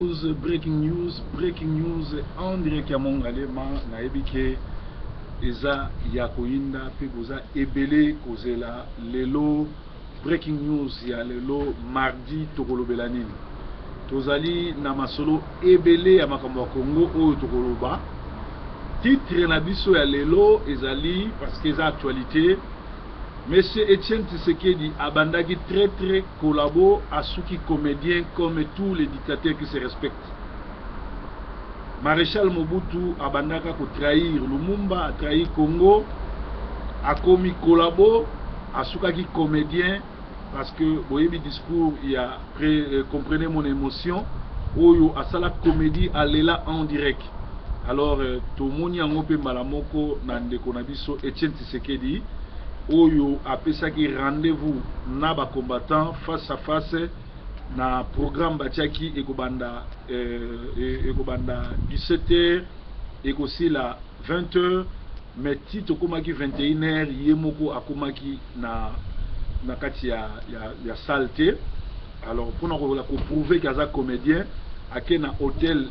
Breaking news en direct ya mongalema na ebike eza ya koyinda pe koza ebele kozela lelo. Breaking news ya lelo mardi tokolobela nini tozali na masolo ebele ya makambo ya Congo oyo tokoloba. Titre na biso ya lelo ezali parce que eza actualité. Monsieur Etienne Tshisekedi abandaki très collabo asuki comédien comme tous les dictateurs qui se respectent. Maréchal Mobutu abandaka ko trahir Lumumba, a trahir Congo, a commis collabo asukaki comédien parce que boyebi discours il y a comprenez mon émotion oyo asala comédie alela en direct. Alors tomoni yango pe malamoko na ndeko na biso Etienne Tshisekedi oyo apesaki rendez-vous na ba combattant face à face na programme batiaki ekobanda 17h ekosila 20h mais ti tokomaki 21h yemoko akomaki na kati ya salle. Alors pour ko prouver kaza comédien ake na hôtel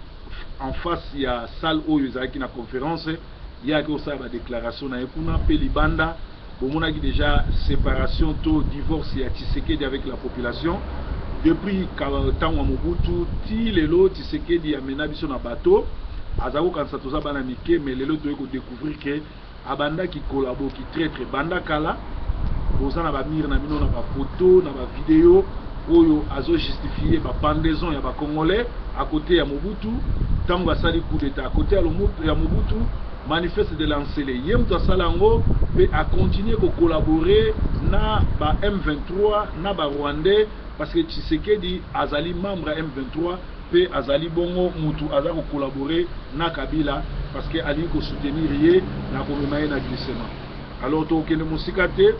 en face ya salle oyo ezaki na conférence yaki osala ba déclaration na ekuna pe libanda bomonaki déjà séparation to divorce ya Tshisekedi avec la population depuis tango Mobutu ti lelo Tshisekedi amena biso na bateau azako kanisa toza bana mike mais lelo toye ko découvrir que abanda ki collabo ki très banda kala boza na ba mire na bino na ba photo na ba vidéo oyo azo justifier ba pendaison ya ba congolais à côté ya Mobutu tango asali coup d'état à côté ya Mobutu manifeste de l'ancele yem to salango pe a continuer ko collaborer na ba M23 na ba Rwandais parce que Tshisekedi azali membre à M23 pe azali bongo mutu azako collaborer na Kabila parce que ali ko soutenir ye na ko memaye na glissement. Alors to kende musika te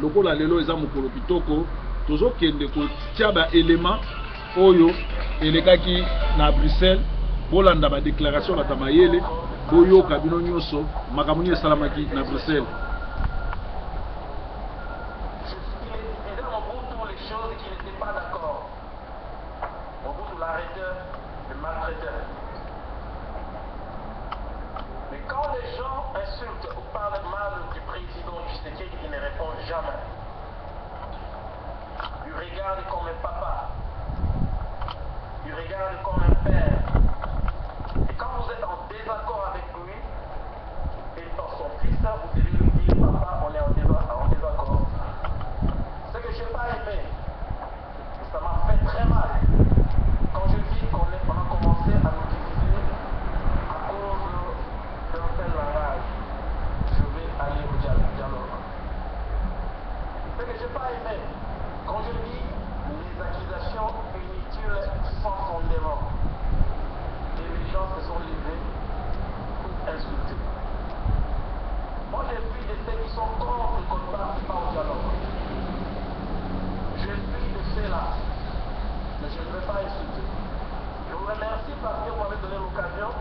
lokola lelo eza mokolo kitoko tozo kende ko tia ba élément oyo elekaki na Bruxelles bolanda ba déclaration bata mayele boyo kabino nyoso makamuni esalamaki na Bruxelles. Mais quand les gens insultent ou parlent mal du président Tshisekedi, il ne répond jamais. Il regarde comme un papa. Il regarde comme un père. Et quand vous êtes en désaccord avec lui, étant son fils, vous devez lui dire, papa, on est en désaccord. Ce que je n'ai pas aimé, ça m'a fait très mal. Quand je vis qu'on a commencé à nous diviser à cause d'un tel langage, je vais aller au dialogue. Ce que je n'ai pas aimé, quand je lis les accusations inutiles sans fondement, et les gens se sont levés pour insulter. Moi, je suis de ceux qui sont contre qu'on ne passe pas au dialogue. Je suis de ceux-là, mais je ne vais pas insulter. Je vous remercie parce que vous m'avez donné l'occasion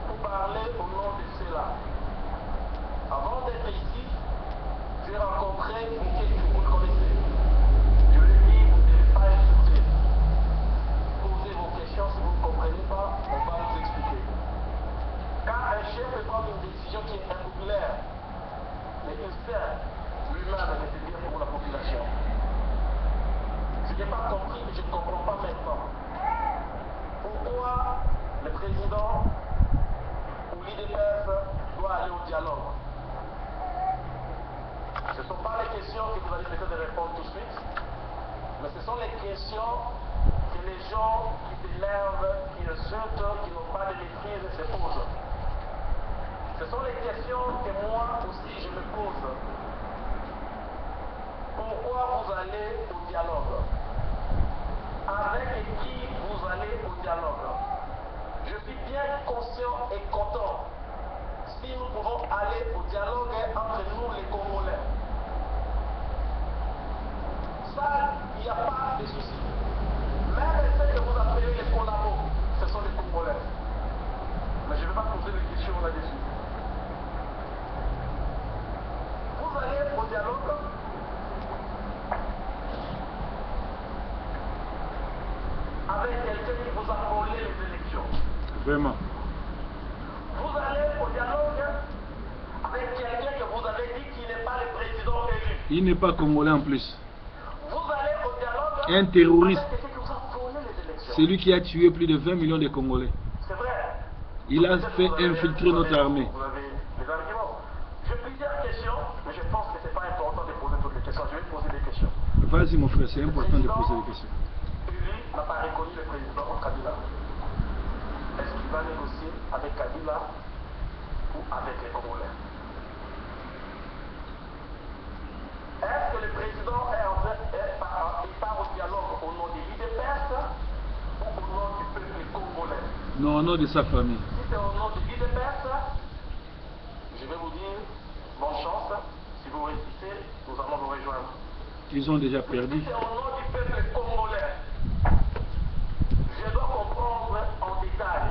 pour parler au nom de ceux-là. Avant d'être ici, j'ai rencontré Mickey, vous le connaissez. Je lui ai dit, vous ne devez pas insulter. Posez vos questions, si vous ne comprenez pas, on va vous expliquer. Quand un chef peut prendre une décision qui est impopulaire, mais il sert lui-même de se dire pour la population. Je n'ai pas compris et je ne comprends pas maintenant. Pourquoi le président ou l'IDPS doit aller au dialogue? Ce ne sont pas les questions que vous allez peut-être répondre tout de suite, mais ce sont les questions que les gens qui s'énervent, qui insultent, qui n'ont pas de maîtrise se posent. Ce sont les questions que moi aussi je me pose. Pourquoi vous allez au dialogue? Avec qui vous allez au dialogue? Je suis bien conscient et content si nous pouvons aller au dialogue entre nous les Congolais. Ça, il n'y a pas de souci. Même ceux que vous appelez les collabos, ce sont les Congolais. Mais je ne vais pas poser de questions là-dessus. Vous allez au dialogue avec quelqu'un qui vous appelle Vraiment. Vous allez au dialogue avec quelqu'un que vous avez dit qu'il n'est pas le président élu. Il n'est pas congolais en plus. Vous allez au dialogue Un terroriste. avec quelqu'un qui vous a volé les élections. C'est lui qui a tué plus de 20 millions de Congolais. C'est vrai. Il a fait infiltrer notre armée. Vous avez des arguments. J'ai plusieurs questions, mais je pense que ce n'est pas important de poser toutes les questions. Je vais poser des questions. Vas-y mon frère, c'est important de poser des questions. Lui n'a pas reconnu le président Kabila. Est-ce qu'il va négocier avec Kabila ou avec les Congolais? Est-ce que le président il part au dialogue au nom des l'IDPS ou au nom du peuple congolais? Non, au nom de sa famille. Si c'est au nom de l'IDPS, je vais vous dire bonne chance. Si vous résistez, nous allons vous rejoindre. Ils ont déjà perdu. Si c'est au nom du peuple congolais, je dois comprendre en détail,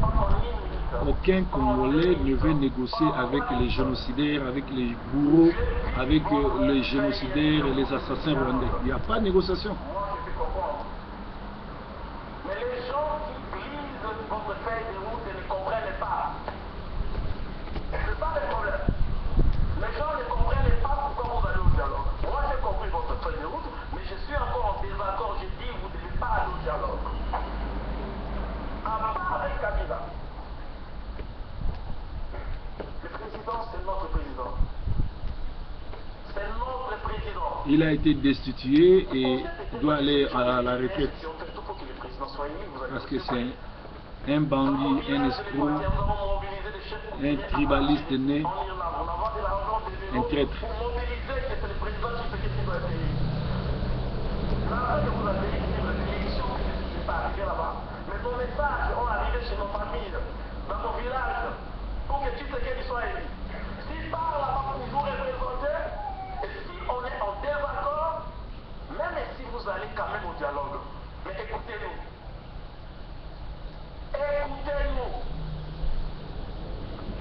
pas en une minute. Aucun Congolais ne veut négocier avec les génocidaires, avec les bourreaux, avec les génocidaires et les assassins rwandais. Il n'y a pas de négociation. Moi, je peux comprendre. Mais les gens qui lisent votre feuille de route ne comprennent pas. C'est pas le problème. Les gens ne comprennent pas pourquoi vous allez au dialogue. Moi, j'ai compris votre feuille de route, mais je suis encore en désaccord. Je dis, vous ne devez pas aller au dialogue. À part avec Kabila. Le président, c'est notre président. C'est notre président. Il a été destitué et doit aller à la retraite. Parce que c'est un bandit, un escroc, un tribaliste né, un traître. Mais ton message est arrivé chez nos familles, dans ton village, pour que Tshisekedi soit élu. S'il part là-bas pour vous représenter, et si on est en désaccord, même si vous allez quand même au dialogue, mais écoutez-nous. Écoutez-nous.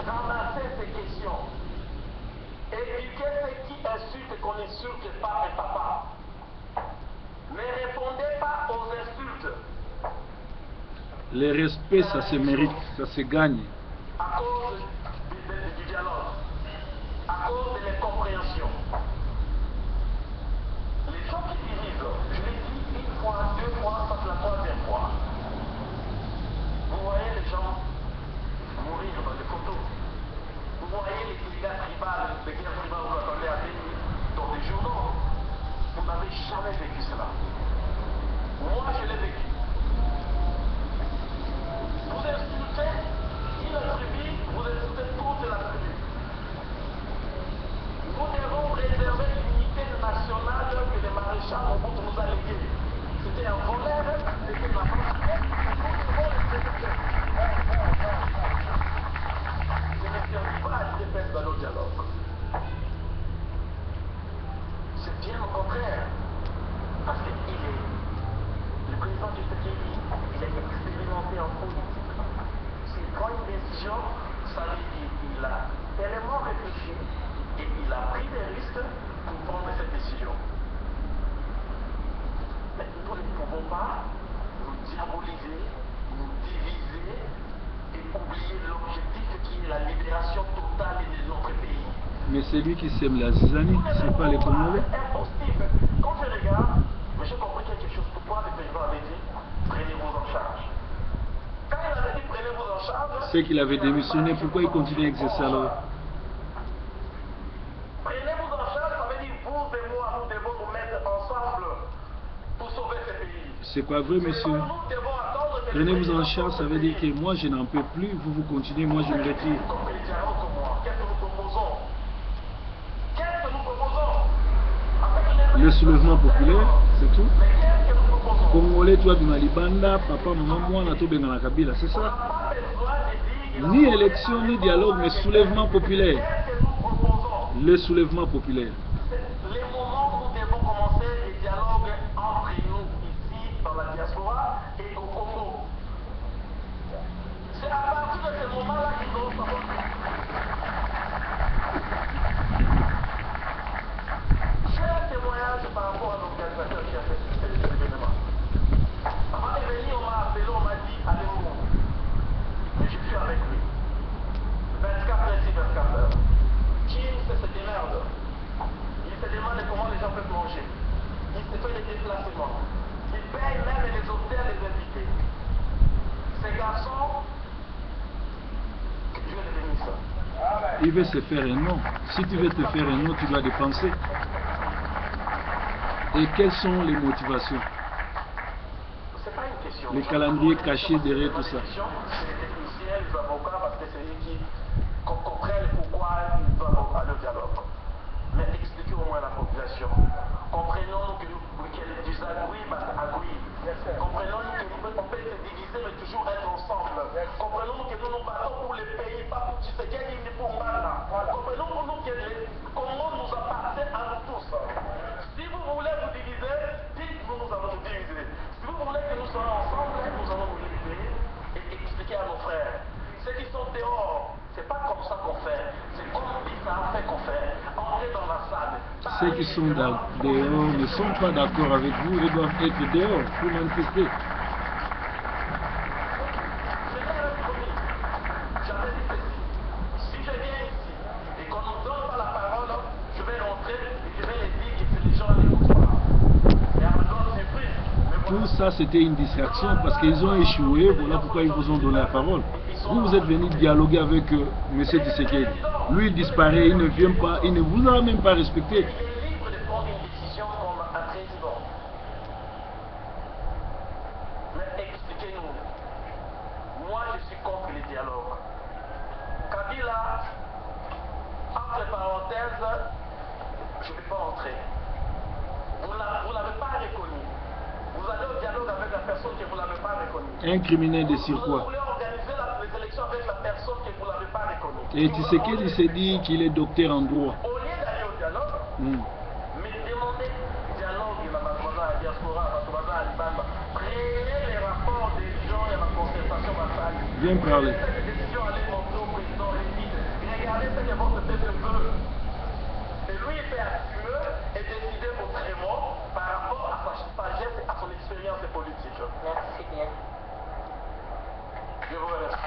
Ramassez ces questions. Éduquez ceux qui insultent qu'on n'insulte pas et papa. Ne répondez pas aux insultes. Le respect, ça se mérite, ça se gagne. À cause du dialogue, à cause de l'incompréhension. Les gens qui divisent, je l'ai dit une fois, deux fois, ça c'est la troisième fois. Vous voyez les gens mourir dans les photos. Vous voyez les dégâts tribales, les guerres tribales, vous attendez à venir dans des journaux. Vous n'avez jamais vécu cela. Moi, je l'ai vécu. Vous insultez une tribu, vous insultez toute la tribu. Nous devons préserver l'unité nationale que le maréchal Mobutu nous a léguée. C'était un voleur, c'était la France. Je ne servis pas à l'IDPS dans le dialogue. C'est bien au contraire. Parce qu'il est le président du Tshisekedi, il est expérimenté en politique. S'il prend une décision, ça veut dire qu'il a tellement réfléchi et il a pris des risques pour prendre cette décision. Mais nous ne pouvons pas nous diaboliser, nous diviser et oublier l'objectif qui est la libération totale de notre pays. Mais c'est lui qui sème la zizanie, c'est pas les Congolais. C'est impossible. Quand je regarde, mais j'ai compris quelque chose. Pourquoi le président avait dit prenez-vous en charge? Quand il avait dit prenez-vous en charge, C'est qu'il avait démissionné, pourquoi il continue à exercer alors? Prenez-vous en charge, ça veut dire vous et moi, nous devons nous mettre ensemble pour sauver ce pays. C'est pas vrai, monsieur. Nous devons attendre que Prenez-vous en charge, ça veut dire que moi je n'en peux plus, vous continuez, moi je me retire. Qu'est-ce que nous proposons? Qu'est-ce que nous proposons? Le soulèvement populaire, c'est tout. Mais qu'est-ce que nous proposons? Congolais, toi, Bimalibanda, papa, maman, moi, Nato Bengana Kabila, c'est ça? Pas besoin de dire Ni élection, ni dialogue, mais soulèvement populaire. qu'est-ce que nous proposons. Le soulèvement populaire. Les moments où nous devons commencer les dialogues entre nous ici dans la diaspora et au Congo. C'est à partir de ce moment-là qu'ils vont savoir. J'ai un témoignage par rapport à l'organisateur qui a fait cet événement. Avant de venir, on m'a appelé, on m'a dit allez-vous. Il veut se faire un nom. Si tu veux te faire un nom, tu dois dépenser. Et quelles sont les motivations? Les calendriers cachés derrière tout ça. C'est les techniciens, les avocats, parce que c'est eux qui comprennent pourquoi ils doivent aller au dialogue. Mais expliquez au moins à la population. Comprenons que des agouis battent agouis. Comprenons qu'on peut se diviser mais toujours être ensemble. Comprenons que nous nous battons pour les pays, pas pour Tshisekedi ni pour Mbanda. Comprenons pour nous que le Congo nous appartient à nous tous. Si vous voulez vous diviser, dites-nous, nous allons nous diviser. Si vous voulez que nous soyons ensemble, nous allons nous libérer et expliquer à nos frères. Ceux qui sont dehors, c'est pas comme ça qu'on fait. C'est comme ça a fait qu'on fait. Entrer dans la salle. Ceux qui sont dehors ne sont pas d'accord avec vous et doivent être dehors pour manifester. J'avais dit ceci. Si je viens ici et qu'on ne nous donne pas la parole, je vais rentrer et je vais les dire que les gens n'écoutent pas. Et à ma grande surprise. Tout ça, c'était une distraction parce qu'ils ont échoué. Voilà pourquoi ils vous ont donné la parole. Vous êtes venu dialoguer avec M. Tshisekedi. Lui, il disparaît, il ne vient pas, il ne vous a même pas respecté. Il est libre de prendre une décision comme un président. Mais expliquez-nous. Moi, je suis contre les dialogues. Kabila, entre parenthèses, je ne vais pas entrer. Vous ne l'avez pas reconnu. Vous allez au dialogue avec la personne que vous ne l'avez pas reconnue. Un criminel de sur Vous quoi? voulez organiser les élections avec la personne que vous ne l'avez pas reconnue. Et Tshisekedi s'est dit qu'il est docteur en droit. Au lieu d'aller au dialogue, mais demandez dialogue à la diaspora, à Libamba. Prenez les rapports des gens et la concertation basale. Viens parler. Cette décision, allez montrer au président et dites, regardez ce que votre peuple veut. Et lui, il fait actueux et décider autrement par rapport à sa sagesse et à son expérience politique. Merci bien. Je vous remercie.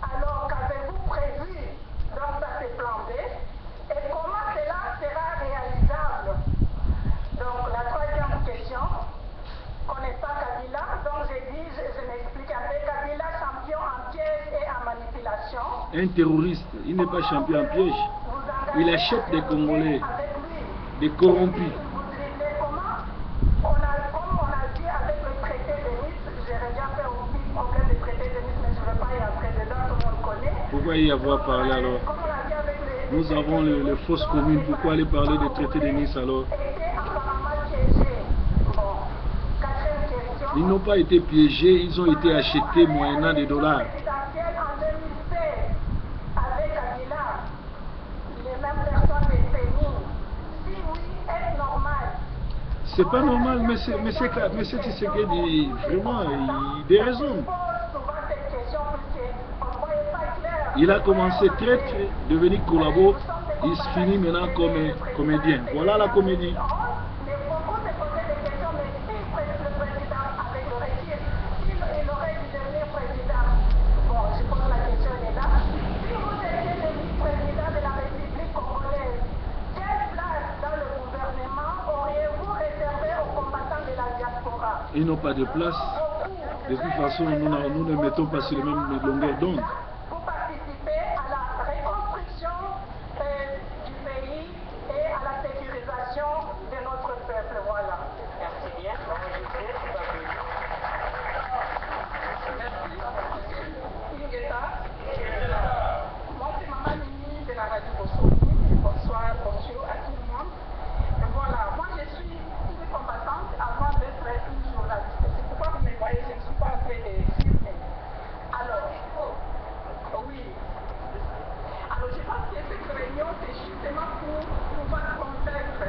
Alors, qu'avez-vous prévu dans cette plan B et comment cela sera réalisable? Donc, la troisième question, connaît pas Kabila, donc je m'explique un peu. Kabila, champion en piège et en manipulation. Un terroriste, il n'est pas champion en piège. Il achète des Congolais, des corrompus. Pourquoi y avoir parlé alors? Nous avons les fausses communes, pourquoi aller parler des traités de Nice alors? Ils n'ont pas été piégés, ils ont été achetés moyennant des dollars. C'est pas normal, mais c'est Tshisekedi, vraiment, il déraisonne. Il a commencé traître, devenir collabo, il se finit maintenant comme comédien. Voilà la comédie. Ils n'ont pas de place. De toute façon, nous ne mettons pas sur les mêmes longueurs d'onde. Pour participer à la reconstruction du pays et à la sécurisation de notre peuple. Voilà. Merci bien. Moi, c'est Maman Mimi de la radio Bossouni. Bonsoir, bonjour à tout le monde. Voilà, moi je suis une combattante avant d'être une journaliste. C'est pourquoi vous me voyez, je ne suis pas en train de filmer. Alors, oui. Alors, je pense que cette réunion, c'est justement pour pouvoir convaincre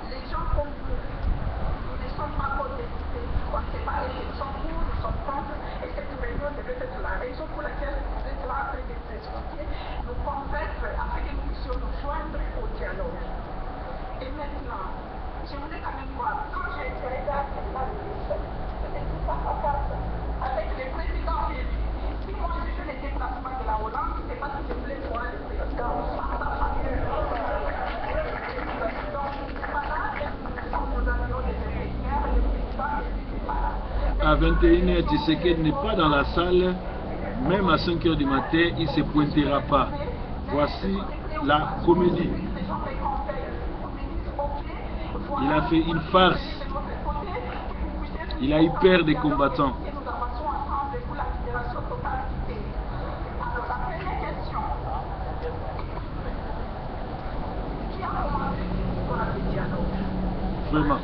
les gens comme vous. Nous ne sommes pas pour décider. On ne sait pas, ils sont pour, nous sommes contre. Et cette réunion devait être la raison pour laquelle vous êtes là en train de s'expliquer, nous convaincre afin que nous puissions nous joindre au dialogue. Et maintenant, je voulais quand même voir, quand j'ai regarde la liste, c'était tout face à face avec le président élu. Si moi j'ai fait les déplacements de la Hollande, c'est parce que je voulais voir le président face à face. Donc, voilà, quand nous avions des réunions, le président élu n'est pas là. À 21h, Tshisekedi n'est pas dans la salle. même à 5 h du matin, il ne se pointera pas. Voici la comédie. Il a fait une farce. Il a eu peur des combattants. Vraiment.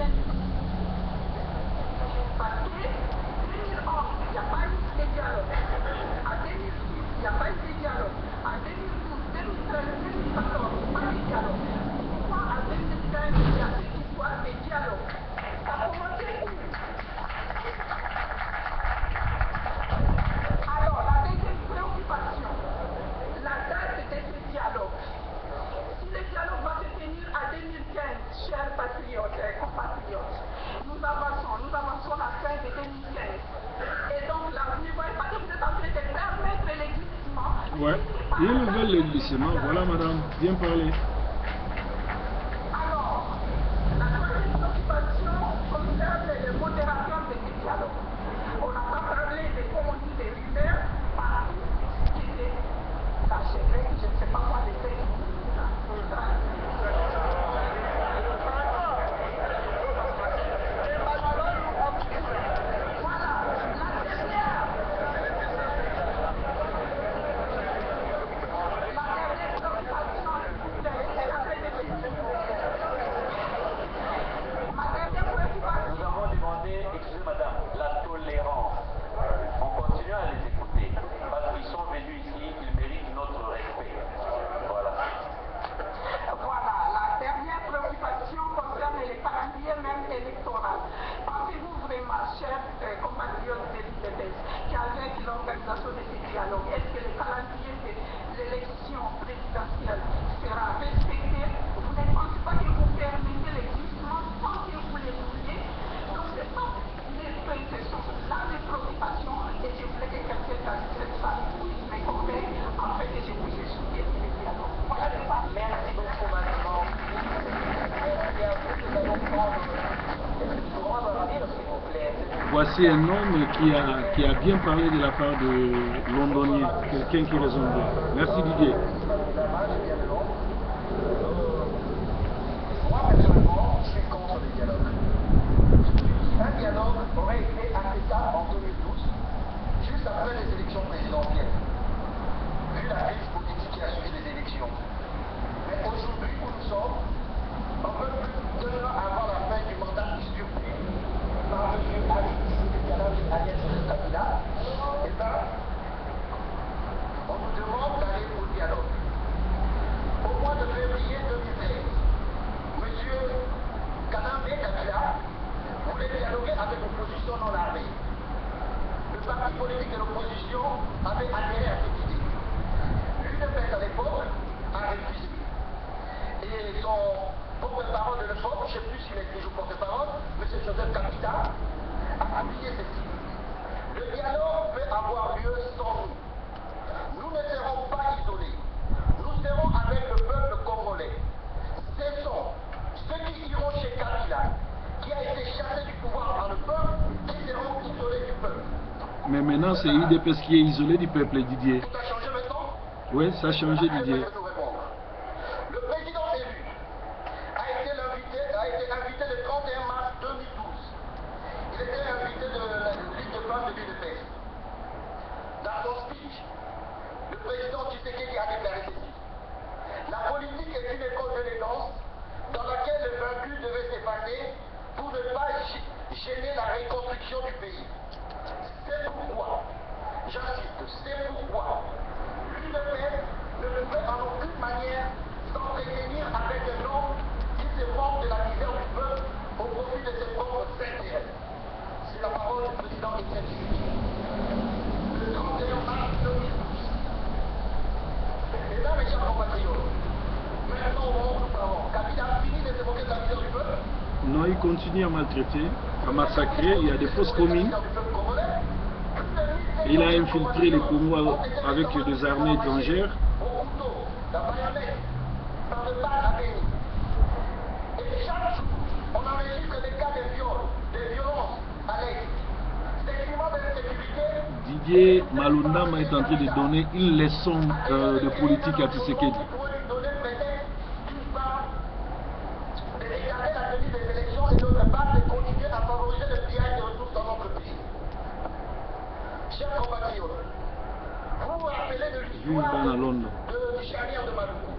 Ouais, ils veulent le glissement. Voilà, madame, bien parlé. Alors, la troisième préoccupation concerne les modérateurs de ces dialogues. On n'a pas parlé des communautés des rumeurs partout qui étaient cachées. Je ne sais pas quoi les faire. Excusez madame, la tolérance. On continue à les écouter parce qu'ils sont venus ici, ils méritent notre respect. Voilà. Voilà, la dernière préoccupation concerne les calendriers même électoraux. Pensez-vous vraiment, chers compatriotes de l'IPPS, qu'avec l'organisation de ces dialogues, est-ce que le calendrier de l'élection présidentielle sera respecté? Vous ne pensez pas que vous permettez l'existence sans que vous les vouliez? Donc c'est ça, ce sont là les préoccupations et je voulais que quelqu'un dans cette salle puisse m'informer afin que je puisse soutenir les dialogues. Voilà le pas. Merci beaucoup madame. Merci à vous, nous allons prendre le droit de revenir s'il vous plaît. Voici un homme qui a bien parlé de la part de Londonien, quelqu'un qui raisonne bien. Merci Didier. Moi personnellement, je suis contre les dialogues. Un dialogue aurait été acceptable en 2012, juste après les élections présidentielles, vu la crise politique qui a suivi les élections. Mais aujourd'hui, où nous sommes, un peu plus d'un an avant la fin du mandat usurpé par M. Alias Kabila, eh bien, on nous demande d'aller au dialogue. Au mois de février 2013, M. Kanambe Kabila voulait dialoguer avec l'opposition non armée. Le parti politique de l'opposition avait adhéré à cette idée. L'UDPS à l'époque a refusé. Et son porte-parole de l'époque, je ne sais plus s'il est toujours porte-parole, M. Joseph Kabila, a appuyé ceci. Le dialogue peut avoir lieu sans nous. Nous ne serons pas isolés. Nous serons avec le peuple congolais. Ce sont ceux qui iront chez Kabila, qui a été chassé du pouvoir par le peuple, qui seront isolés du peuple. Mais maintenant, c'est UDPS qui est isolé du peuple, Didier. Tout a changé maintenant? Oui, ça a changé, Didier. Le président élu a été invité le 31 mars 2012. Il était invité de la Ligue de femmes de l'UDPS. Dans son speech, le président Tshisekedi a déclaré ceci. La politique est une école de l'élégance dans laquelle le vaincu devait s'effacer pour ne pas gêner la reconstruction du pays. C'est pourquoi, j'insiste, c'est pourquoi l'UDPS ne pouvait en aucune manière s'entretenir avec un homme qui se moque de la misère du peuple au profit de ses propres intérêts. C'est la parole du président Étienne Tshisekedi. Le 31 mars 2012. Et là, mes chers compatriotes, maintenant au moment où nous parlons, Kabila a fini de se moquer de la misère du peuple. Non, il continue à maltraiter, à massacrer. Il y a des fausses communes. Il a infiltré les Congo avec des armées étrangères. Au couteau, la baïonnette, par le bal à Béni. Et chaque jour, on enregistre des cas de viol, de violence à l'Est. Sentiment d'insécurité. Didier Malundama est en train de donner une leçon de politique à Tshisekedi. Chers compatriotes, vous vous rappelez de l'histoire du charnière de Maluku.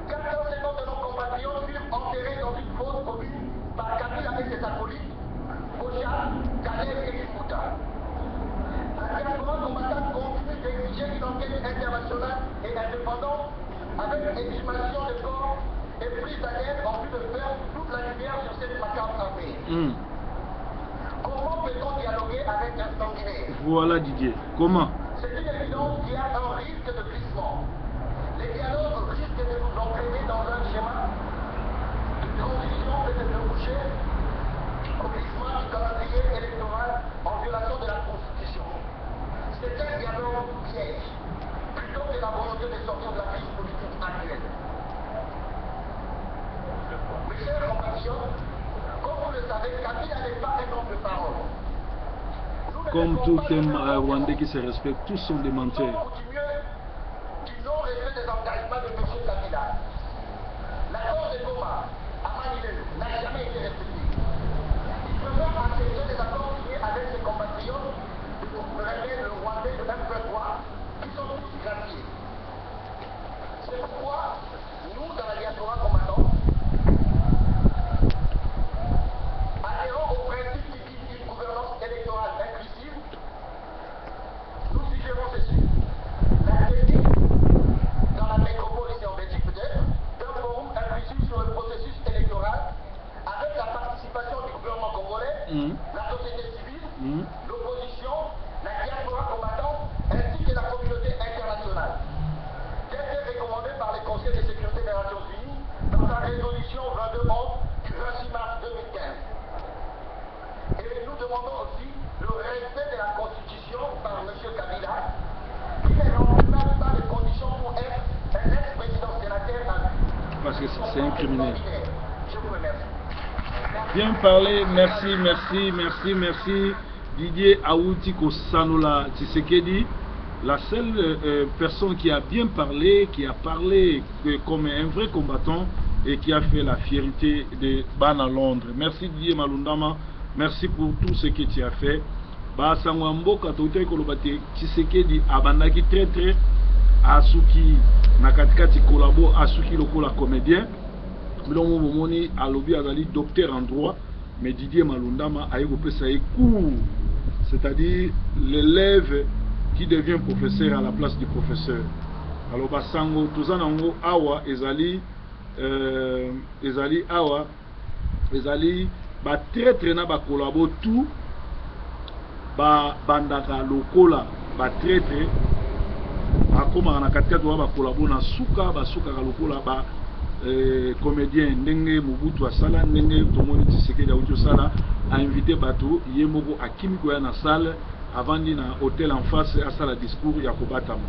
450 de nos compatriotes furent enterrés dans une fosse commune par Kabila et ses acolytes, Bocha, Kaleb et Kimbouta. La diaspora combattante continue d'exiger une enquête internationale et indépendante avec exhumation de corps et prise d'ADN en vue de faire toute la lumière sur cette macabre armée. Comment peut-on dialoguer avec un sanguinaire? Voilà Didier, comment? C'est une évidence qu'il y a un risque de glissement. Les dialogues risquent de nous entraîner dans un schéma de transition et de déboucher au glissement du calendrier électoral en violation de la Constitution. C'est un dialogue piège, plutôt que la volonté de sortir de la crise politique actuelle. Mes chers compatriotes, comme vous le savez, Kabila n'est pas un homme de parole. Comme tout un Rwandais qui se respecte, tous sont des menteurs. Du non-respect des engagements de M. Kabila. L'accord de Goma à Manilelu n'a jamais été respecté. Il préfère accepter les accords signés avec ses compatriotes de gouverner le Rwandais de M23 qui sont tous graciés. C'est pourquoi nous, dans la diaspora combattante, adhérons au principe qui dit une gouvernance électorale inclusive, nous suggérons ceci. La technique, dans la métropole ici en Belgique peut-être, d'un forum inclusif sur le processus électoral avec la participation du gouvernement congolais, la société civile, l'opposition, la diaspora combattante ainsi que la communauté internationale. Tel que recommandé par le Conseil de sécurité des Nations Unies dans sa résolution 2211 du 26 mars 2015. Et nous demandons aussi le respect de la Constitution par M. Kabila, qui ne remplit même pas les conditions pour être un ex-président sénateur à lui. Parce que c'est un criminel. Je vous remercie. Bien parlé, merci. Didier Aouti Kosanola Tshisekedi, la seule personne qui a bien parlé, qui a parlé comme un vrai combattant et qui a fait la fierté de Bana Londres. Merci Didier Malundama. Merci pour tout ce que tu as fait. Basangwambo katote kolobate Tshisekedi abandaki très asuki na katikati kolabo asuki lokola comédien. Bilongo momoni alobi azali docteur en droit, mais Didier Malundama a eu cours, c'est-à-dire l'élève qui devient professeur à la place du professeur. Alors basango tozanango awa ezali awa ezali ba traître na ba collabo tout ba bandaka lokola ba traître akoma na katikati wa ba collabo na suka ba suka lokola ba comédien ndenge Mobutu asala ndenge tomoni Tshisekedi auto sala a invité bato yemoko akimi ko ya na salle avant na hôtel en face à sala discours ya kobatama.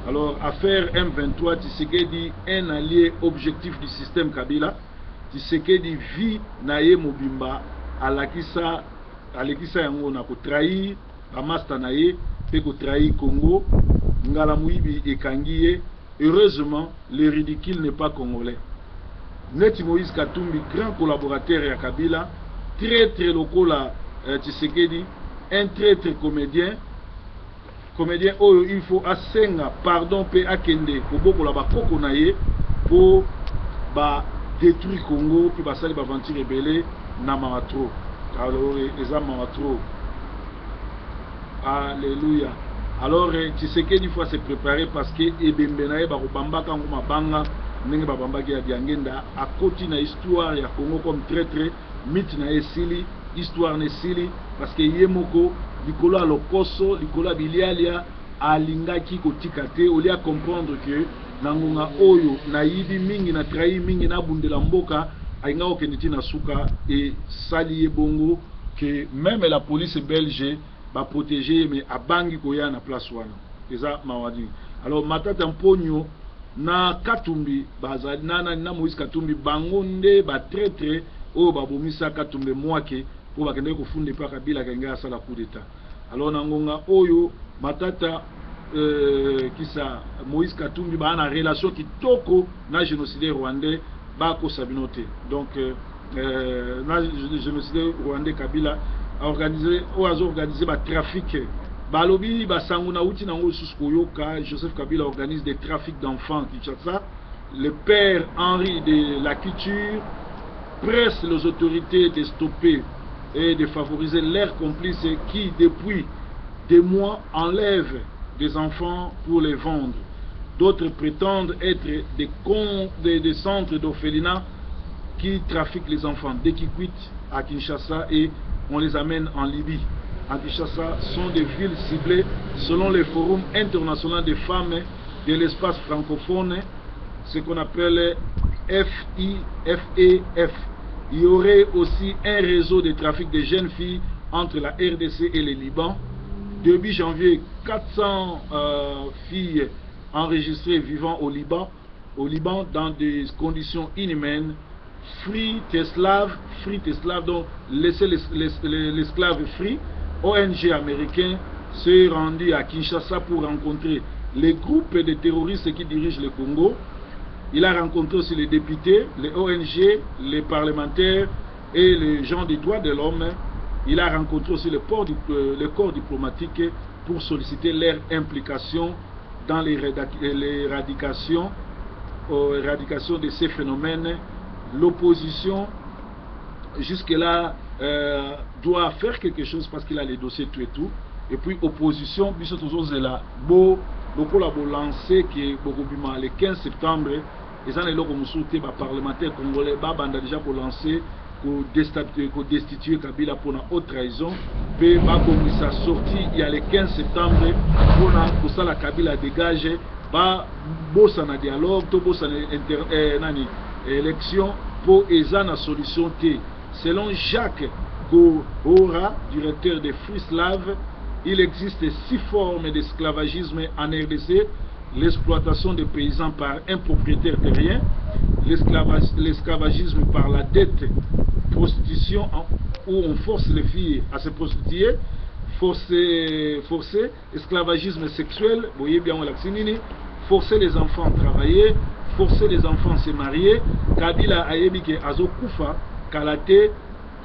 Alors affaire M23 Tshisekedi un allié objectif du système Kabila. Tshisekedi vit na ye mobimba alakisa yango na ko trahir ba master na ye pe ko trahir Congo ngala muibi ekangi ye. Heureusement le ridicule n'est pas congolais. Neti Moïse Katumbi, grand collaborateur à Kabila, très lokola Tshisekedi, un très comédien oh, il faut asenga pardon pe akende pour beaucoup la bakoko na ye pour ba détruire Congo puis ba sali ba aventure rebelle na mamatro. Alors les âmes mamatro. Alléluia. Alors Tshisekedi faut se préparer parce que ebembe na ye ba kobamba kango mabanga ndenge babambaki ya diangenda akoti na histoire ya Congo comme très mythe na esili histoire na esili parce que yemoko likolo ya lokoso likolo ya bilialia alingaki kotika te olia comprendre que nangonga oyo nayibi mingi na trahi mingi na bundela mboka ainga okende ti na suka et sali bongo que même la police belge va protéger mais abangi koya na place wana eza mawadi. Alors matata mponyo na Katumbi bazali na Moïse Katumbi bangonde ba traître o babomisa Katumbi mwake po bakende ko funde pa Kabila kenga sala coup d'état. Alors nangonga oyo matata kisa Moïse Katumbi ba na relation kitoko na génocide rwandais ba ko sabinote. Donc na génocide rwandais Kabila a organisé ba trafic balobi ba sanguna uti nango susko yoka. Joseph Kabila organise des trafics d'enfants Kinshasa. Le père Henri de la culture presse les autorités de stopper et de favoriser leurs complices qui depuis des mois enlèvent des enfants pour les vendre. D'autres prétendent être des centres d'orphelinat qui trafiquent les enfants dès qu'ils quittent à Kinshasa et on les amène en Libye. À Kinshasa sont des villes ciblées selon le Forum international des femmes de l'espace francophone, ce qu'on appelle FIFEF. Il y aurait aussi un réseau de trafic de jeunes filles entre la RDC et le Liban. Début janvier, 400 filles enregistrées vivant au Liban dans des conditions inhumaines. Free Teslav, donc laisser l'esclave free. ONG américain s'est rendu à Kinshasa pour rencontrer les groupes de terroristes qui dirigent le Congo. Il a rencontré aussi les députés, les ONG, les parlementaires et les gens des droits de l'homme. Il a rencontré aussi le corps diplomatique pour solliciter leur implication dans l'éradication de ces phénomènes. L'opposition, jusque-là, doit faire quelque chose parce qu'il a les dossiers tout et tout. Et puis, opposition, biso toujours là, le lancé qui est le 15 septembre. Les ans parlementaires congolais banda déjà pour lancer, pour destituer Kabila pour une haute trahison. Puis sa sortie il y a le 15 septembre pour ça la Kabila dégage, bossa na dialogue, to bossa élection pour ezana solution T. Selon Jacques Gohora, directeur de Frislav, il existe 6 formes d'esclavagisme en RDC. L'exploitation des paysans par un propriétaire terrien, l'esclavagisme par la dette, prostitution où on force les filles à se prostituer, forcer, esclavagisme sexuel, vous voyez bien forcer les enfants à travailler, forcer les enfants à se marier. Kabila ayebike azokufa kalate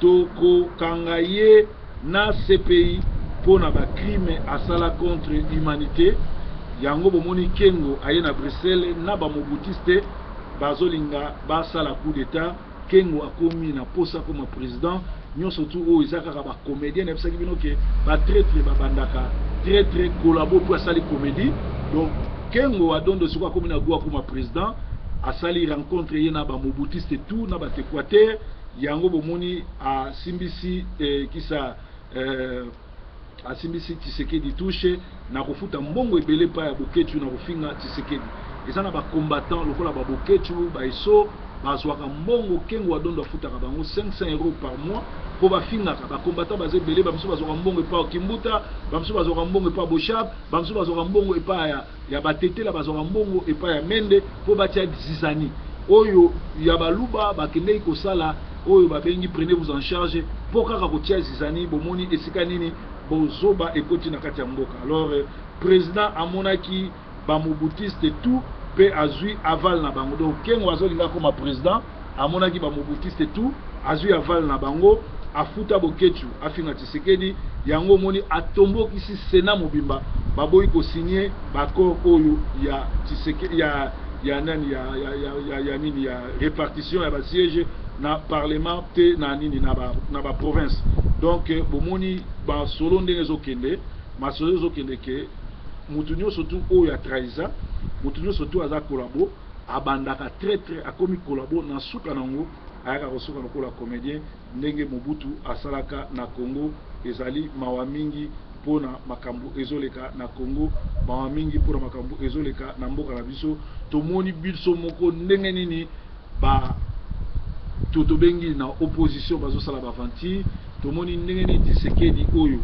toko kangaye na CPI pour na ba crime asala contre l'humanité. Yango bomoni Kengo aye na Bruxelles na ba mobutiste bazolinga basala coup d'état. Kengo akomi na posa comme président nyonso tout o ezaka ba comédien na bisaki bino ke ba traître ba bandaka très collabo pour asali comédie. Donc Kengo a donné suka komi na goa comme président asali rencontre ye na ba mobutiste tout na ba Équateur. Yango bomoni a simbisi kisa asimbisi Tshisekedi touche na kofuta mbongo ebele pa ya Boketu na kofinga Tshisekedi. Eza na ba combattant lokola ba Boketu ba iso bazwaka mbongo Kengo adondo afutaka bango 500 € par mois po bafinga ka ba combattant baze ebele ba mso bazwaka mbongo pa Kimbuta, ba mso bazwaka mbongo pa Boshab, ba mso bazwaka mbongo pa ya batetela bazwaka mbongo pa ya Mende po batia Zizani. Oyo ya baluba bakendei kosala oyo babengi prenez vous en charge po kaka kotia Zizani bomoni esika nini bozoba ekoti na kati ya mboka. Alors président amonaki bamobutiste tout pe azui aval na bango. Donc Kengo azolinga comme président amonaki bamobutiste tout azui aval na bango afuta Boketu afinga Tshisekedi yango moni atomboki si Sénat mobimba baboyi ko signer baccord oyo ya Tshisekedi ya nani ya nini ya répartition ya ba siège na parlement te na nini na ba province. Donc bomoni ba solo ndenge zokende ma solo zokende ke mutunyo surtout o ya trahisa mutunyo surtout aza collabo abandaka très akomi collabo na suka nango ayaka kosuka lokola comédien ndenge Mobutu asalaka na Congo ezali mawa mingi pona makambo ezoleka na Congo mawa mingi pona makambo ezoleka na mboka na biso tomoni biso moko ndenge nini ba tobengi na opposition bazosala bavanti tomoni ndenge nini Tshisekedi oyo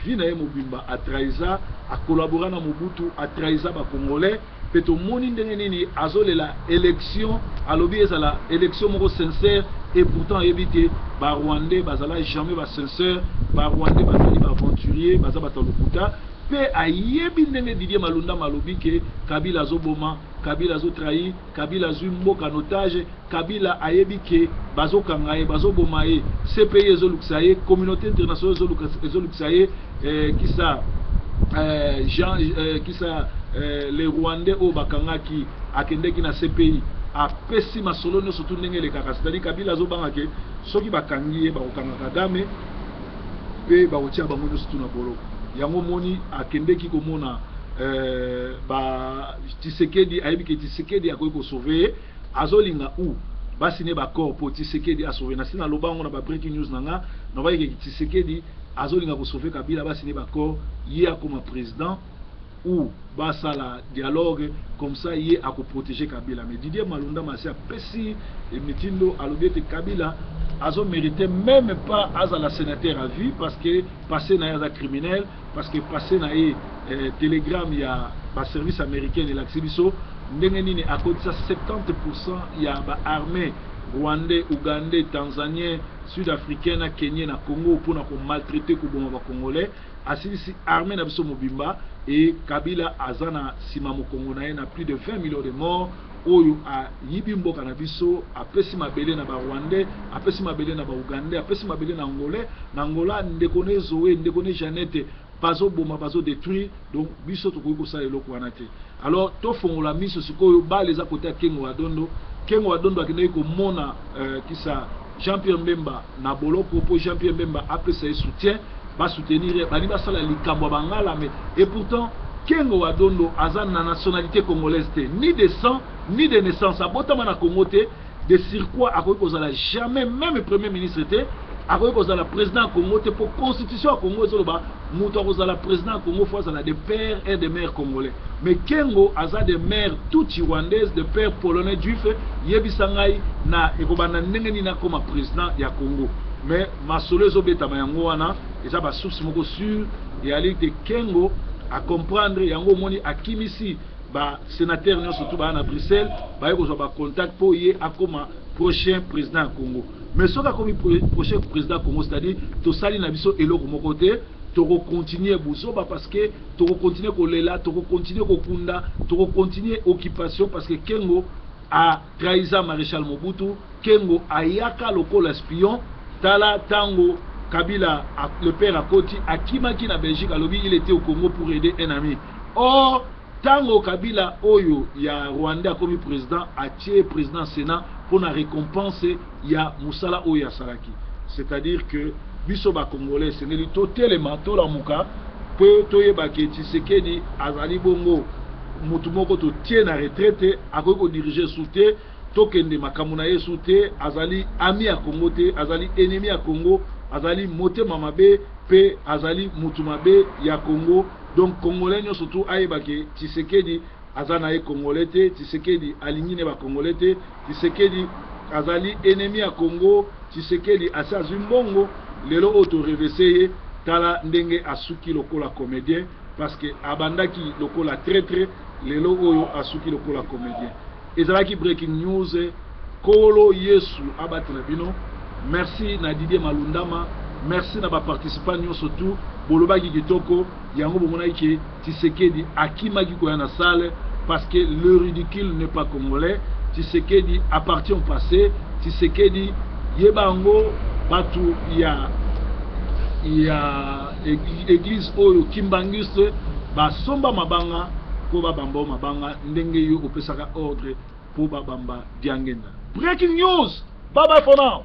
vina ye mobimba atrahisa a collaborer na Mobutu atrahisa ba congolais pe tomoni ndenge nini azolela élection alobi ezala élection moko sincère et pourtant éviter ba rwandais bazala jamais ba sincère ba Rwandais bazali ba aventurier baza bato lokuta pe ayebi ndenge Didier Malunda malobi ke Kabila azoboma, Kabila azotrahi, Kabila azwi mboka en otage, Kabila ayebi ke bazokanga ye, bazoboma ye, CPI ezolukisa ye, communauté internationale ezolukisa ye, kisa les Rwandais au bakangaki akendeki na CPI apesi masolo nyonso tu ndenge elekaka, c'est-à-dire Kabila azobanga ke soki bakangi ye bakokanga Kagame pe bakotia bango nyonso tu na boloko. Yango moni akendeki komona ba Tshisekedi ayebi ke Tshisekedi akoki kosauve azolinga ou basine bakor po Tshisekedi asauve na sina lobango na ba breaking news nanga na ba ke Tshisekedi azolinga kosauve Kabila basine bakor ye akoma président ou basala dialogue comme ça yé à protéger Kabila. Mais Didier Malunda Massi a pessi et mitindo a l'objet de Kabila azo mérité même pas à la sénateur à vie parce que passé na ya criminel, parce que passé na télégramme il y a ba service américain et l'axibiso ndenge nini à cause de ça 70% il y a ba armée Rwandais, Ougandais, Tanzaniens, Sud-Africains, Kenyans, na Congo pour na maltraiter ko bon ba Congolais. Asisi armée na biso mobimba et Kabila azana simamo Congo na plus de 20 millions de morts. Oyo a yibi mboka na biso apesi mabele na ba Rwandais, apesi mabele na ba Ougandais, apesi mabele na Angolais, na Angola ndekone Zoé, ndekone Jeannette bazo boma bazo détruire, donc biso to ko sala eloko wana te. Alors to fongola miso sikoyo ba les à côté Kengo Wadondo akende ko mona kisa Jean-Pierre Mbemba na boloko po Jean-Pierre Mbemba apesa soutien ba soutenir bali ba sala likambo bangala mais et pourtant Kengo Wadondo azan na nationalité congolaise te, ni de sang ni de naissance abotama na Congo te, de surcroît akoki kozala jamais même premier ministre te, akoki kozala président Congo te. Pour constitution Congo ezoloba muto akozala président Congo faut azala de père et de mère congolais, mais Kengo aza de mère tout rwandaise, de père polonais juif yebisangai na ekobana ndenge ni na koma président ya Congo. Mais masolo ezobetama yango wana eza ba source moko sur ya de Kengo à comprendre yango moni akimisi ba sénateur nyonso surtout ba na Bruxelles ba yeko zo ba contact pour yé akoma prochain président Congo. Mais soka comme prochain président Congo, c'est-à-dire to sali na biso eloko moko te, to continuer buzoba parce que to continuer kolela, to continuer kokunda, to continuer occupation parce que Kengo a trahi maréchal Mobutu, Kengo ayaka lokola espion tala tango Kabila, le père Akoti, Akimaki na Belgique, il était au Congo pour aider un ami. Or, tango Kabila, Oyo, il y a Rwanda comme président, a tué président Sénat pour la récompense, il y a Moussala Oya Salaki. C'est-à-dire que, Bisoba Congolais, c'est le totalement, tout la mouka, peut toye baki, Tshisekedi, Azali Bongo, Moutumoko, to tient à retraite, à quoi diriger sous terre, Tokende Makamuna ye sous terre, Azali ami à Congo, Azali ennemi à Congo, Azali moté mamabe pe azali mutumabe ya Congo. Donc Congolais surtout aibake Tshisekedi azana e Congolais te, Tshisekedi aligné ba Congolais te, Tshisekedi azali ennemi ya Congo, Tshisekedi asa zumbongo lelo auto reversé tala ndenge asuki lokola comédien parce que abandaki lokola traître lelo oyo asuki lokola comédien. Ezalaki breaking news Kolo Yesu abatela bino. Merci na Didier Malundama, merci na ba participants surtout bolobaki kitoko yango bomona ki Tshisekedi akimaki ko na salle parce que le ridicule n'est pas congolais. Tshisekedi appartient au passé. Tshisekedi yebango batu ya église oyo Kimbanguiste ba somba mabanga ko ba bamba mabanga ndenge yo opesaka ordre pour ba bamba diangenda. Breaking news. Bye bye for now.